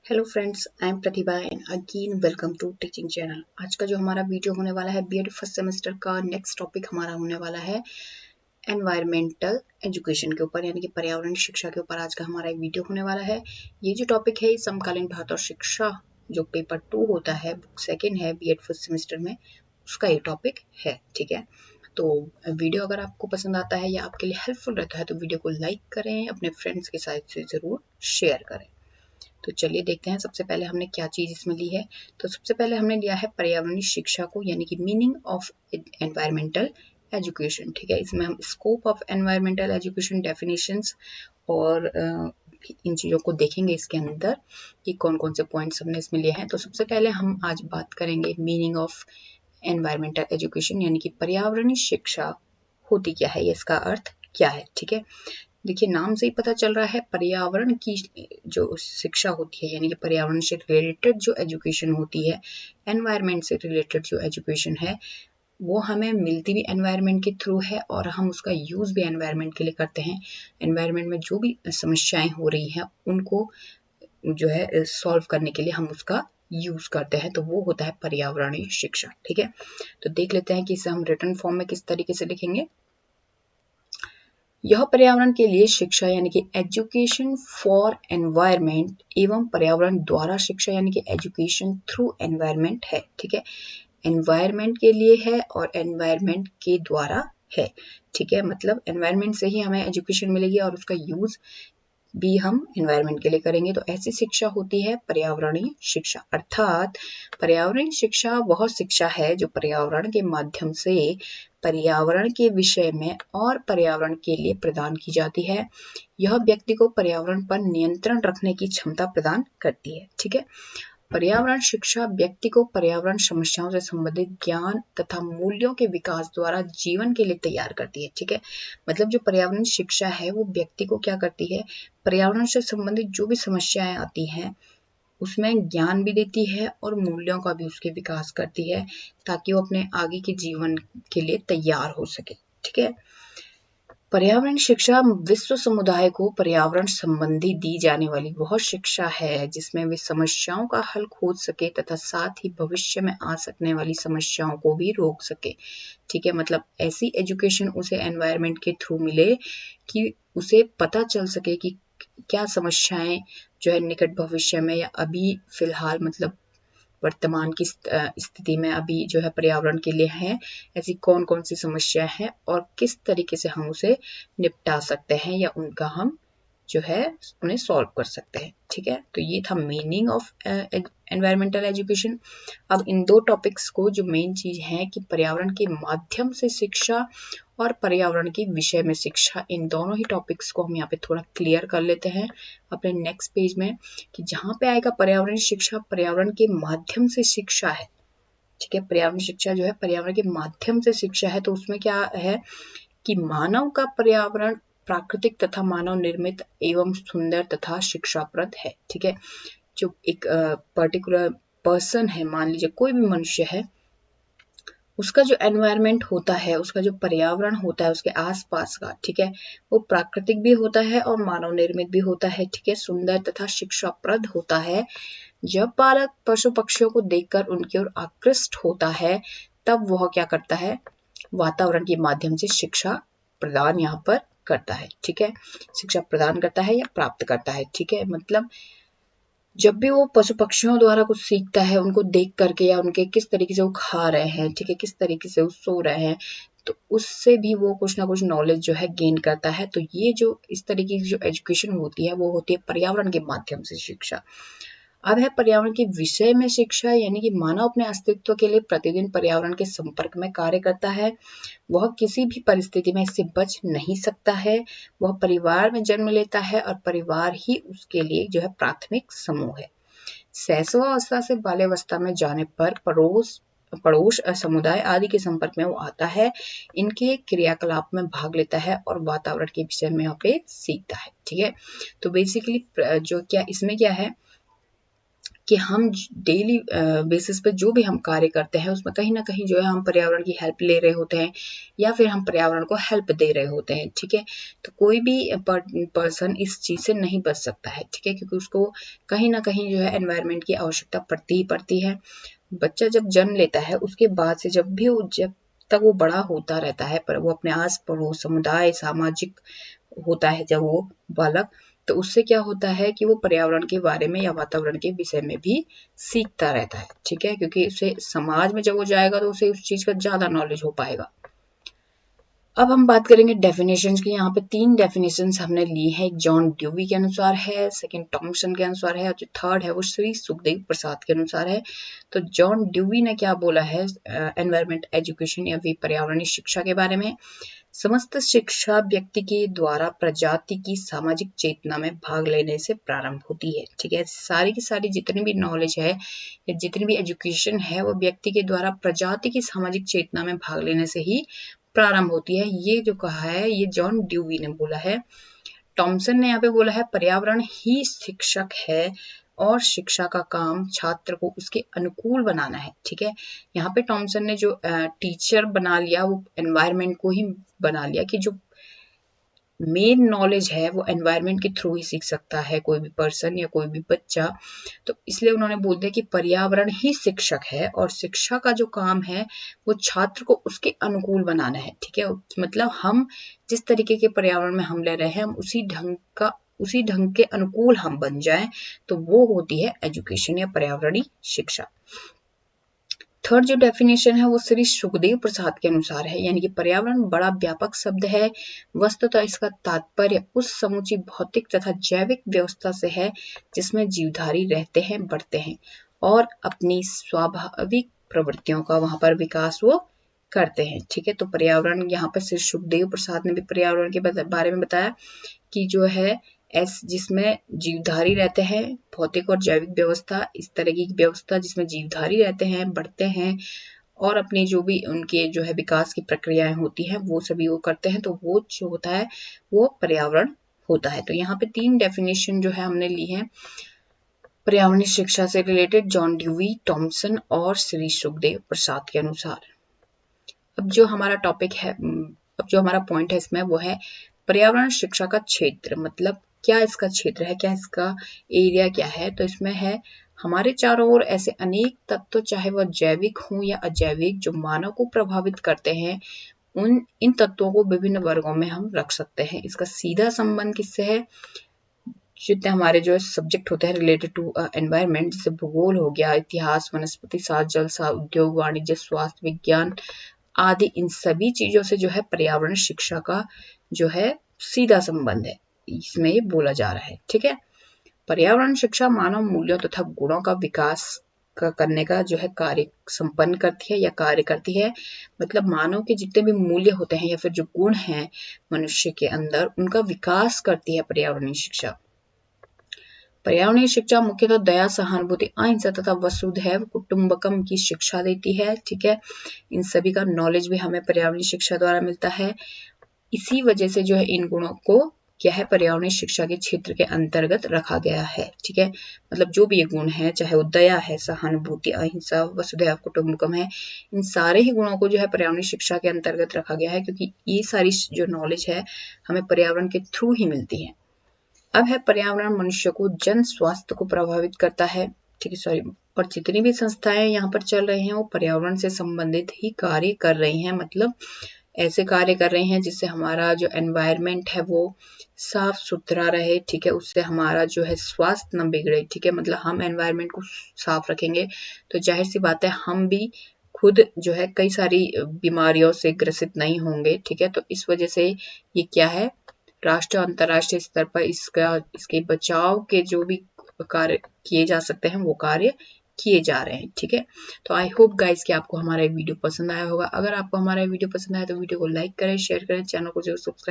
Hello friends, I am Pratibha and again welcome to teaching channel. आज का जो हमारा वीडियो होने वाला है बीएड फर्स्ट सेमेस्टर का नेक्स्ट टॉपिक हमारा होने वाला है एनवायरमेंटल एजुकेशन के ऊपर, यानी कि पर्यावरण शिक्षा के ऊपर आज का हमारा एक वीडियो होने वाला है। ये जो टॉपिक है समकालीन भारत और शिक्षा, जो पेपर 2 होता है, बुक सेकेंड है बीएड फर्स्ट सेमेस्टर में, उसका ये टॉपिक है। ठीक है, तो वीडियो अगर आपको पसंद आता है या आपके लिए हेल्पफुल रहता है तो वीडियो को लाइक करें, अपने फ्रेंड्स के साथ से ज़रूर शेयर करें। तो चलिए देखते हैं सबसे पहले हमने क्या चीज़ इसमें ली है। तो सबसे पहले हमने लिया है पर्यावरणीय शिक्षा को, यानी कि मीनिंग ऑफ एनवायरमेंटल एजुकेशन। ठीक है, इसमें हम scope of environmental education, definitions और इन चीज़ों को देखेंगे इसके अंदर कि कौन कौन से पॉइंट्स हमने इसमें लिए हैं। तो सबसे पहले हम आज बात करेंगे मीनिंग ऑफ एनवायरमेंटल एजुकेशन, यानी कि पर्यावरणीय शिक्षा होती क्या है, ये इसका अर्थ क्या है। ठीक है, देखिए नाम से ही पता चल रहा है पर्यावरण की जो शिक्षा होती है, यानी कि पर्यावरण से रिलेटेड जो एजुकेशन होती है, एनवायरनमेंट से रिलेटेड जो एजुकेशन है, वो हमें मिलती भी एनवायरनमेंट के थ्रू है और हम उसका यूज़ भी एनवायरनमेंट के लिए करते हैं। एनवायरनमेंट में जो भी समस्याएं हो रही हैं उनको जो है सॉल्व करने के लिए हम उसका यूज़ करते हैं, तो वो होता है पर्यावरणीय शिक्षा। ठीक है, तो देख लेते हैं कि इसे हम रिटन फॉर्म में किस तरीके से लिखेंगे। यह पर्यावरण के लिए शिक्षा यानी कि एजुकेशन फॉर एनवायरमेंट एवं पर्यावरण द्वारा शिक्षा यानी कि एजुकेशन थ्रू एनवायरमेंट है। ठीक है, एनवायरमेंट के लिए है और एनवायरमेंट के द्वारा है। ठीक है, मतलब एनवायरमेंट से ही हमें एजुकेशन मिलेगी और उसका यूज भी हम एनवायरमेंट के लिए करेंगे। तो ऐसी शिक्षा होती है पर्यावरणीय शिक्षा। अर्थात पर्यावरणीय शिक्षा वह शिक्षा है जो पर्यावरण के माध्यम से पर्यावरण के विषय में और पर्यावरण के लिए प्रदान की जाती है। यह व्यक्ति को पर्यावरण पर नियंत्रण रखने की क्षमता प्रदान करती है। ठीक है, पर्यावरण शिक्षा व्यक्ति को पर्यावरण समस्याओं से संबंधित ज्ञान तथा मूल्यों के विकास द्वारा जीवन के लिए तैयार करती है। ठीक है, मतलब जो पर्यावरण शिक्षा है वो व्यक्ति को क्या करती है, पर्यावरण से संबंधित जो भी समस्याएं आती हैं उसमें ज्ञान भी देती है और मूल्यों का भी उसके विकास करती है, ताकि वो अपने आगे के जीवन के लिए तैयार हो सके। ठीक है, पर्यावरण शिक्षा विश्व समुदाय को पर्यावरण संबंधी दी जाने वाली वह शिक्षा है जिसमें वे समस्याओं का हल खोज सके तथा साथ ही भविष्य में आ सकने वाली समस्याओं को भी रोक सके। ठीक है, मतलब ऐसी एजुकेशन उसे एनवायरनमेंट के थ्रू मिले कि उसे पता चल सके कि क्या समस्याएं जो है निकट भविष्य में या अभी फिलहाल, मतलब वर्तमान की स्थिति में अभी जो है पर्यावरण के लिए है, ऐसी कौन कौन सी समस्या है और किस तरीके से हम उसे निपटा सकते हैं या उनका हम जो है उन्हें सॉल्व कर सकते हैं। ठीक है, तो ये था मीनिंग ऑफ एनवायरमेंटल एजुकेशन। अब इन दो टॉपिक्स को जो मेन चीज है कि पर्यावरण के माध्यम से शिक्षा और पर्यावरण के विषय में शिक्षा, इन दोनों ही टॉपिक्स को हम यहाँ पे थोड़ा क्लियर कर लेते हैं अपने नेक्स्ट पेज में, कि जहाँ पे आएगा पर्यावरण शिक्षा पर्यावरण के माध्यम से शिक्षा है। ठीक है, पर्यावरण शिक्षा जो है पर्यावरण के माध्यम से शिक्षा है, तो उसमें क्या है कि मानव का पर्यावरण प्राकृतिक तथा मानव निर्मित एवं सुंदर तथा शिक्षाप्रद है। ठीक है, जो एक पर्टिकुलर पर्सन है, मान लीजिए कोई भी मनुष्य है, उसका जो एनवायरनमेंट होता है, उसका जो पर्यावरण होता है उसके आसपास का, ठीक है, वो प्राकृतिक भी होता है और मानव निर्मित भी होता है। ठीक है, सुंदर तथा शिक्षाप्रद होता है। जब बालक पशु पक्षियों को देखकर उनकी ओर आकृष्ट होता है तब वह क्या करता है, वातावरण के माध्यम से शिक्षा प्रदान यहाँ पर करता है। ठीक है, शिक्षा प्रदान करता है या प्राप्त करता है। ठीक है, मतलब जब भी वो पशु पक्षियों द्वारा कुछ सीखता है, उनको देख करके या उनके किस तरीके से वो खा रहे हैं, ठीक है, किस तरीके से वो सो रहे हैं, तो उससे भी वो कुछ ना कुछ नॉलेज जो है गेन करता है। तो ये जो इस तरीके की जो एजुकेशन होती है वो होती है पर्यावरण के माध्यम से शिक्षा। अब है पर्यावरण के विषय में शिक्षा, यानी कि मानव अपने अस्तित्व के लिए प्रतिदिन पर्यावरण के संपर्क में कार्य करता है। वह किसी भी परिस्थिति में इससे बच नहीं सकता है। वह परिवार में जन्म लेता है और परिवार ही उसके लिए जो है प्राथमिक समूह है। शैशवावस्था से बाल्यावस्था में जाने पर पड़ोस समुदाय आदि के संपर्क में वो आता है, इनके क्रियाकलाप में भाग लेता है और वातावरण के विषय में यहाँ पे सीखता है। ठीक है, तो बेसिकली जो क्या इसमें क्या है कि हम डेली बेसिस पे जो भी हम कार्य करते हैं उसमें कहीं ना कहीं जो है हम पर्यावरण की हेल्प ले रहे होते हैं या फिर हम पर्यावरण को हेल्प दे रहे होते हैं, ठीक है। तो कोई भी पर्सन इस चीज से नहीं बच सकता है, ठीक है, क्योंकि उसको कहीं ना कहीं जो है एनवायरनमेंट की आवश्यकता पड़ती ही पड़ती है। बच्चा जब जन्म लेता है उसके बाद से जब तक वो बड़ा होता रहता है, पर वो अपने आस पड़ोस समुदाय सामाजिक होता है जब वो बालक, तो उससे क्या होता है कि वो पर्यावरण के बारे में या वातावरण के विषय में भी सीखता रहता है, ठीक है, क्योंकि उसे समाज में जब वो जाएगा तो उसे उस चीज का ज्यादा नॉलेज हो पाएगा। अब हम बात करेंगे डेफिनेशंस की। यहाँ पे 3 डेफिनेशंस हमने ली है। एक जॉन ड्यूवी के अनुसार है, सेकंड टॉमसन के अनुसार है और जो थर्ड है वो श्री सुखदेव प्रसाद के अनुसार है। तो जॉन ड्यूवी ने क्या बोला है एनवायरमेंट एजुकेशन या फिर पर्यावरणीय शिक्षा के बारे में? समस्त शिक्षा व्यक्ति के द्वारा प्रजाति की सामाजिक चेतना में भाग लेने से प्रारंभ होती है, ठीक है। सारी की सारी जितनी भी नॉलेज है या जितनी भी एजुकेशन है वो व्यक्ति के द्वारा प्रजाति की सामाजिक चेतना में भाग लेने से ही प्रारंभ होती है। ये जो कहा है ये जॉन ड्यूवी ने बोला है। टॉमसन ने यहाँ पे बोला है पर्यावरण ही शिक्षक है और शिक्षा का काम छात्र को उसके अनुकूल बनाना है, ठीक है। यहाँ पे टॉमसन ने जो टीचर बना लिया वो एनवायरनमेंट को ही बना लिया कि जो मेन नॉलेज है वो एनवायरनमेंट के थ्रू ही सीख सकता है कोई भी पर्सन या कोई भी बच्चा। तो इसलिए उन्होंने बोल दिया कि पर्यावरण ही शिक्षक है और शिक्षा का जो काम है वो छात्र को उसके अनुकूल बनाना है, ठीक है। मतलब हम जिस तरीके के पर्यावरण में हम ले रहे हैं हम उसी ढंग के अनुकूल हम बन जाएं, तो वो होती है एजुकेशन या पर्यावरणीय शिक्षा। थर्ड जो डेफिनेशन है वो श्री सुखदेव प्रसाद के अनुसार है, यानी कि पर्यावरण बड़ा व्यापक शब्द है। वस्तुतः इसका तात्पर्य उस समूची भौतिक तथा जैविक व्यवस्था से है जिसमें जीवधारी रहते हैं, बढ़ते हैं और अपनी स्वाभाविक प्रवृत्तियों का वहां पर विकास वो करते हैं, ठीक है। तो पर्यावरण यहाँ पर श्री सुखदेव प्रसाद ने भी पर्यावरण के बारे में बताया कि जो है जिसमें जीवधारी रहते हैं, भौतिक और जैविक व्यवस्था, इस तरह की व्यवस्था जिसमें जीवधारी रहते हैं, बढ़ते हैं और अपनी जो भी उनके जो है विकास की प्रक्रियाएं होती हैं वो सभी वो करते हैं, तो वो जो होता है वो पर्यावरण होता है। तो यहाँ पे 3 डेफिनेशन जो है हमने ली है पर्यावरणीय शिक्षा से रिलेटेड, जॉन ड्यूवी, टॉमसन और श्री सुखदेव प्रसाद के अनुसार। अब जो हमारा टॉपिक है, अब जो हमारा पॉइंट है इसमें वो है पर्यावरण शिक्षा का क्षेत्र, मतलब क्या इसका क्षेत्र है, क्या इसका एरिया क्या है। तो इसमें है हमारे चारों ओर ऐसे अनेक तत्व, चाहे वह जैविक हो या अजैविक, जो मानव को प्रभावित करते हैं। इन तत्वों को विभिन्न वर्गों में हम रख सकते हैं। इसका सीधा संबंध किससे है? जितने हमारे जो सब्जेक्ट होते हैं रिलेटेड टू एनवायरनमेंट, जैसे भूगोल हो गया, इतिहास, वनस्पति शास्त्र, जलशास्त्र, उद्योग, वाणिज्य, स्वास्थ्य विज्ञान आदि, इन सभी चीजों से जो है पर्यावरण शिक्षा का जो है सीधा संबंध है, इसमें ये बोला जा रहा है, ठीक है। पर्यावरण शिक्षा मानव मूल्यों तथा गुणों का विकास करने का जो है कार्य संपन्न करती है या कार्य करती है। मतलब मानव के जितने भी मूल्य होते हैं या फिर जो गुण हैं मनुष्य के अंदर, उनका विकास करती है पर्यावरणीय शिक्षा। पर्यावरणीय शिक्षा मुख्यतः दया, सहानुभूति, अहिंसा तथा वसुधैव कुटुंबकम की शिक्षा देती है, ठीक है। इन सभी का नॉलेज भी हमें पर्यावरणीय शिक्षा द्वारा मिलता है। इसी वजह से जो है इन गुणों को क्या है पर्यावरणीय शिक्षा के क्षेत्र के अंतर्गत रखा गया है, ठीक है। मतलब जो भी ये गुण है, चाहे वो दया है, सहानुभूति, अहिंसा, वसुधैव कुटुंबकम है, इन सारे ही गुणों को जो है पर्यावरणीय शिक्षा के अंतर्गत रखा गया है, क्योंकि ये सारी जो नॉलेज है हमें पर्यावरण के थ्रू ही मिलती है। अब है पर्यावरण मनुष्य को जन स्वास्थ्य को प्रभावित करता है, ठीक है, सॉरी। और जितनी भी संस्थाएं यहाँ पर चल रही हैं वो पर्यावरण से संबंधित ही कार्य कर रही हैं, मतलब ऐसे कार्य कर रहे हैं जिससे हमारा जो एनवायरनमेंट है वो साफ सुथरा रहे, ठीक है, उससे हमारा जो है स्वास्थ्य न बिगड़े, ठीक है। मतलब हम एनवायरनमेंट को साफ रखेंगे तो जाहिर सी बात है हम भी खुद जो है कई सारी बीमारियों से ग्रसित नहीं होंगे, ठीक है। तो इस वजह से ये क्या है राष्ट्रीय और अंतर्राष्ट्रीय स्तर पर इसके बचाव के जो भी कार्य किए जा सकते हैं वो कार्य किए जा रहे हैं, ठीक है। तो आई होप गाइस कि आपको हमारा वीडियो पसंद आया होगा। अगर आपको हमारा वीडियो पसंद आया तो वीडियो को लाइक करें, शेयर करें, चैनल को जरूर सब्सक्राइब